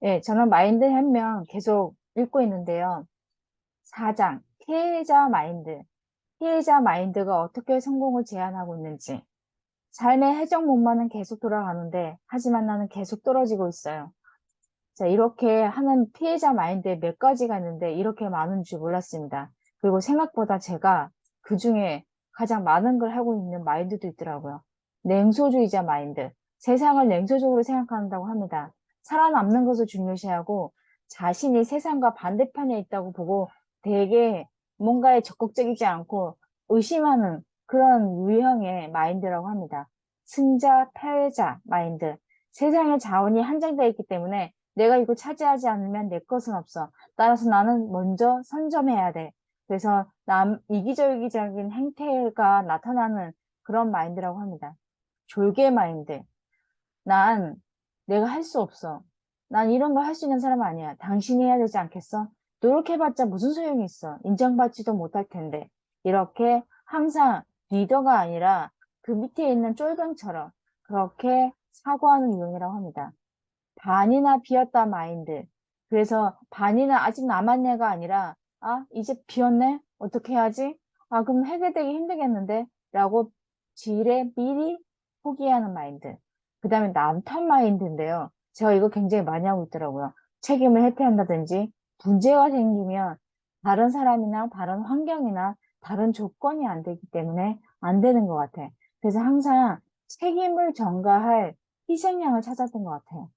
예, 저는 마인드 혁명 계속 읽고 있는데요. 4장, 피해자 마인드. 피해자 마인드가 어떻게 성공을 제한하고 있는지. 삶의 해적목마는 계속 돌아가는데, 하지만 나는 계속 떨어지고 있어요. 자, 이렇게 하는 피해자 마인드에 몇 가지가 있는데, 이렇게 많은 줄 몰랐습니다. 그리고 생각보다 제가 그 중에 가장 많은 걸 하고 있는 마인드도 있더라고요. 냉소주의자 마인드. 세상을 냉소적으로 생각한다고 합니다. 살아남는 것을 중요시하고, 자신이 세상과 반대편에 있다고 보고, 되게 뭔가에 적극적이지 않고 의심하는 그런 유형의 마인드라고 합니다. 승자, 패자 마인드. 세상의 자원이 한정되어 있기 때문에 내가 이거 차지하지 않으면 내 것은 없어. 따라서 나는 먼저 선점해야 돼. 그래서 이기적인 행태가 나타나는 그런 마인드라고 합니다. 졸개 마인드. 난 내가 할 수 없어. 난 이런 걸 할 수 있는 사람 아니야. 당신이 해야 되지 않겠어? 노력해봤자 무슨 소용이 있어. 인정받지도 못할 텐데. 이렇게 항상 리더가 아니라 그 밑에 있는 쫄병처럼 그렇게 사고하는 유형이라고 합니다. 반이나 비었다 마인드. 그래서 반이나 아직 남았네가 아니라, 아, 이제 비었네? 어떻게 해야지? 아, 그럼 해결되기 힘들겠는데? 라고 지레 미리 포기하는 마인드. 그 다음에 남탓 마인드인데요. 제가 이거 굉장히 많이 하고 있더라고요. 책임을 회피한다든지, 문제가 생기면 다른 사람이나 다른 환경이나 다른 조건이 안 되기 때문에 안 되는 것 같아. 그래서 항상 책임을 전가할 희생양을 찾았던 것 같아요.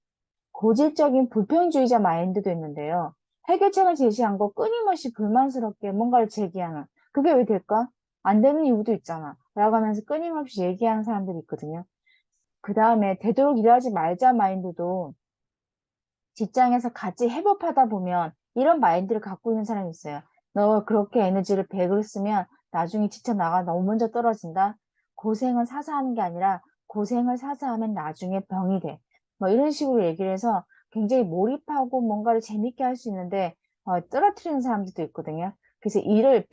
고질적인 불평주의자 마인드도 있는데요. 해결책을 제시한 거 끊임없이 불만스럽게 뭔가를 제기하는. 그게 왜 될까? 안 되는 이유도 있잖아. 라고 하면서 끊임없이 얘기하는 사람들이 있거든요. 그 다음에 되도록 일하지 말자 마인드도 직장에서 같이 협업하다 보면 이런 마인드를 갖고 있는 사람이 있어요. 너 그렇게 에너지를 100을 쓰면 나중에 지쳐 나가 너무 먼저 떨어진다. 고생은 사서 하는 게 아니라 고생을 사서 하면 나중에 병이 돼. 뭐 이런 식으로 얘기를 해서 굉장히 몰입하고 뭔가를 재밌게 할 수 있는데 떨어뜨리는 사람들도 있거든요. 그래서 일을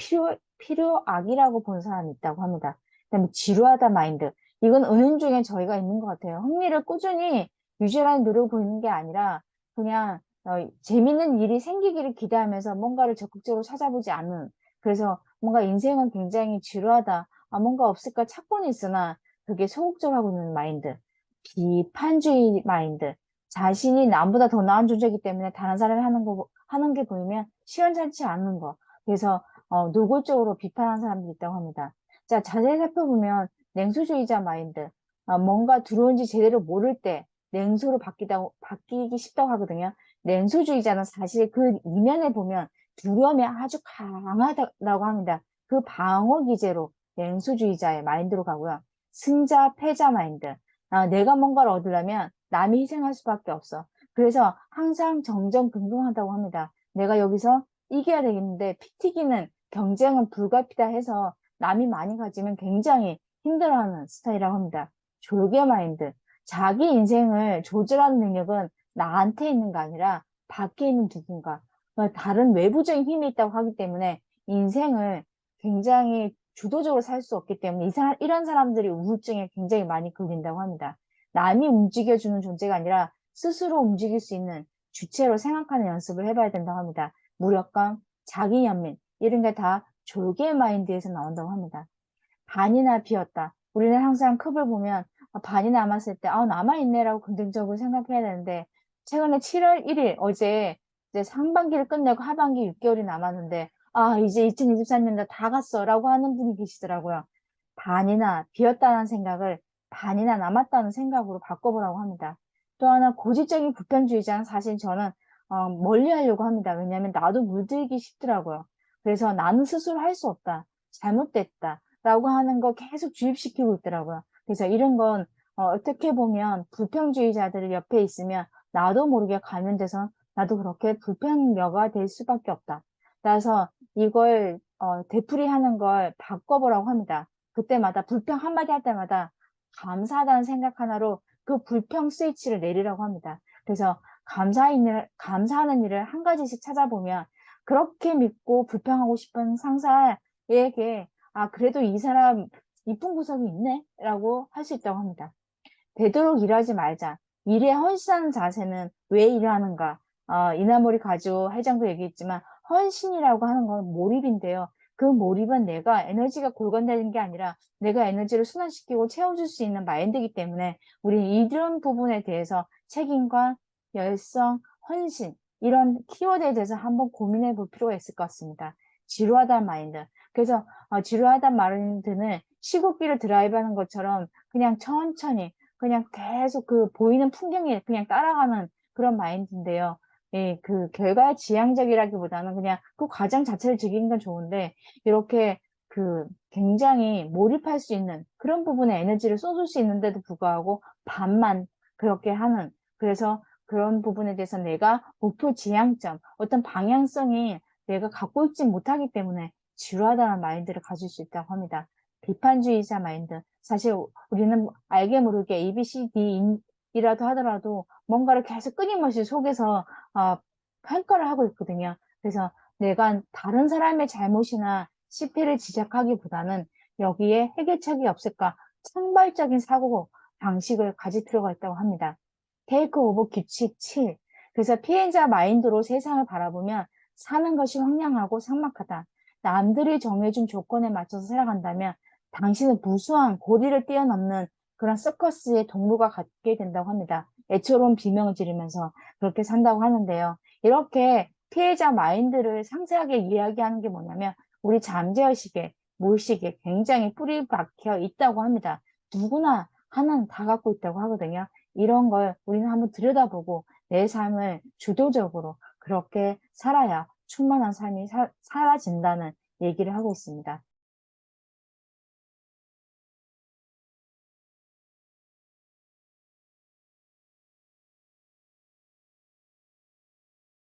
필요악이라고 보는 사람이 있다고 합니다. 그다음에 지루하다 마인드. 이건 은연중에 저희가 있는 것 같아요. 흥미를 꾸준히 유지하는 노력을 보이는 게 아니라 그냥 재밌는 일이 생기기를 기대하면서 뭔가를 적극적으로 찾아보지 않는 그래서 뭔가 인생은 굉장히 지루하다. 아, 뭔가 없을까 찾고는 있으나 그게 소극적으로 하고 있는 마인드. 비판주의 마인드. 자신이 남보다 더 나은 존재이기 때문에 다른 사람이 하는 게 보이면 시원찮지 않는 거. 그래서 노골적으로 비판하는 사람들이 있다고 합니다. 자, 자세히 살펴보면 냉소주의자 마인드. 뭔가 들어온지 제대로 모를 때 냉소로 바뀌기 쉽다고 하거든요. 냉소주의자는 사실 그 이면에 보면 두려움이 아주 강하다고 합니다. 그 방어 기제로 냉소주의자의 마인드로 가고요. 승자, 패자 마인드. 내가 뭔가를 얻으려면 남이 희생할 수밖에 없어. 그래서 항상 정정긍긍하다고 합니다. 내가 여기서 이겨야 되겠는데 피 튀기는 경쟁은 불가피다 해서 남이 많이 가지면 굉장히 힘들어하는 스타일이라고 합니다. 졸개 마인드. 자기 인생을 조절하는 능력은 나한테 있는 게 아니라 밖에 있는 누군가, 다른 외부적인 힘이 있다고 하기 때문에 인생을 굉장히 주도적으로 살 수 없기 때문에 이런 사람들이 우울증에 굉장히 많이 걸린다고 합니다. 남이 움직여주는 존재가 아니라 스스로 움직일 수 있는 주체로 생각하는 연습을 해봐야 된다고 합니다. 무력감, 자기연민, 이런 게 다 졸개 마인드에서 나온다고 합니다. 반이나 비었다. 우리는 항상 컵을 보면 반이 남았을 때, 남아있네라고 긍정적으로 생각해야 되는데, 최근에 7월 1일, 어제 이제 상반기를 끝내고 하반기 6개월이 남았는데, 이제 2024년도 다 갔어. 라고 하는 분이 계시더라고요. 반이나 비었다는 생각을 반이나 남았다는 생각으로 바꿔보라고 합니다. 또 하나, 고질적인 보편주의자는 사실 저는 멀리 하려고 합니다. 왜냐하면 나도 물들기 쉽더라고요. 그래서 나는 스스로 할 수 없다. 잘못됐다. 라고 하는 거 계속 주입시키고 있더라고요. 그래서 이런 건 떻게 보면 불평주의자들이 옆에 있으면 나도 모르게 감염돼서 나도 그렇게 불평녀가 될 수밖에 없다. 그래서 이걸 되풀이하는 걸 바꿔보라고 합니다. 그때마다 불평 한마디 할 때마다 감사하다는 생각 하나로 그 불평 스위치를 내리라고 합니다. 그래서 감사하는 일을 한 가지씩 찾아보면 그렇게 믿고 불평하고 싶은 상사에게 그래도 이 사람 이쁜 구석이 있네? 라고 할 수 있다고 합니다. 되도록 일하지 말자. 일에 헌신하는 자세는 왜 일하는가? 이나모리 가주 회장도 얘기했지만 헌신이라고 하는 건 몰입인데요. 그 몰입은 내가 에너지가 골건다는 게 아니라 내가 에너지를 순환시키고 채워줄 수 있는 마인드이기 때문에 우리 이런 부분에 대해서 책임과 열성, 헌신 이런 키워드에 대해서 한번 고민해 볼 필요가 있을 것 같습니다. 지루하다는 마인드. 그래서 지루하다는 마인드는 시국비를 드라이브하는 것처럼 그냥 천천히 그냥 계속 그 보이는 풍경에 그냥 따라가는 그런 마인드인데요. 예, 그 결과에 지향적이라기보다는 그냥 그 과정 자체를 즐기는 건 좋은데 이렇게 그 굉장히 몰입할 수 있는 그런 부분에 에너지를 쏟을 수 있는데도 불구하고 반만 그렇게 하는 그래서 그런 부분에 대해서 내가 목표 지향점 어떤 방향성이 내가 갖고 있지 못하기 때문에 지루하다는 마인드를 가질 수 있다고 합니다. 비판주의자 마인드. 사실 우리는 알게 모르게 A, B, C, D이라도 하더라도 뭔가를 계속 끊임없이 속에서 평가를 하고 있거든요. 그래서 내가 다른 사람의 잘못이나 실패를 지적하기보다는 여기에 해결책이 없을까 창발적인 사고 방식을 가질 필요가 있다고 합니다. 테이크 오버 규칙 7. 그래서 피해자 마인드로 세상을 바라보면 사는 것이 황량하고 삭막하다. 남들이 정해준 조건에 맞춰서 살아간다면 당신은 무수한 고리를 뛰어넘는 그런 서커스의 동료가 갖게 된다고 합니다. 애처로운 비명을 지르면서 그렇게 산다고 하는데요. 이렇게 피해자 마인드를 상세하게 이야기하는 게 뭐냐면 우리 잠재의식에, 무의식에 굉장히 뿌리 박혀 있다고 합니다. 누구나 하나는 다 갖고 있다고 하거든요. 이런 걸 우리는 한번 들여다보고 내 삶을 주도적으로 그렇게 살아야 충만한 삶이 사라진다는 얘기를 하고 있습니다.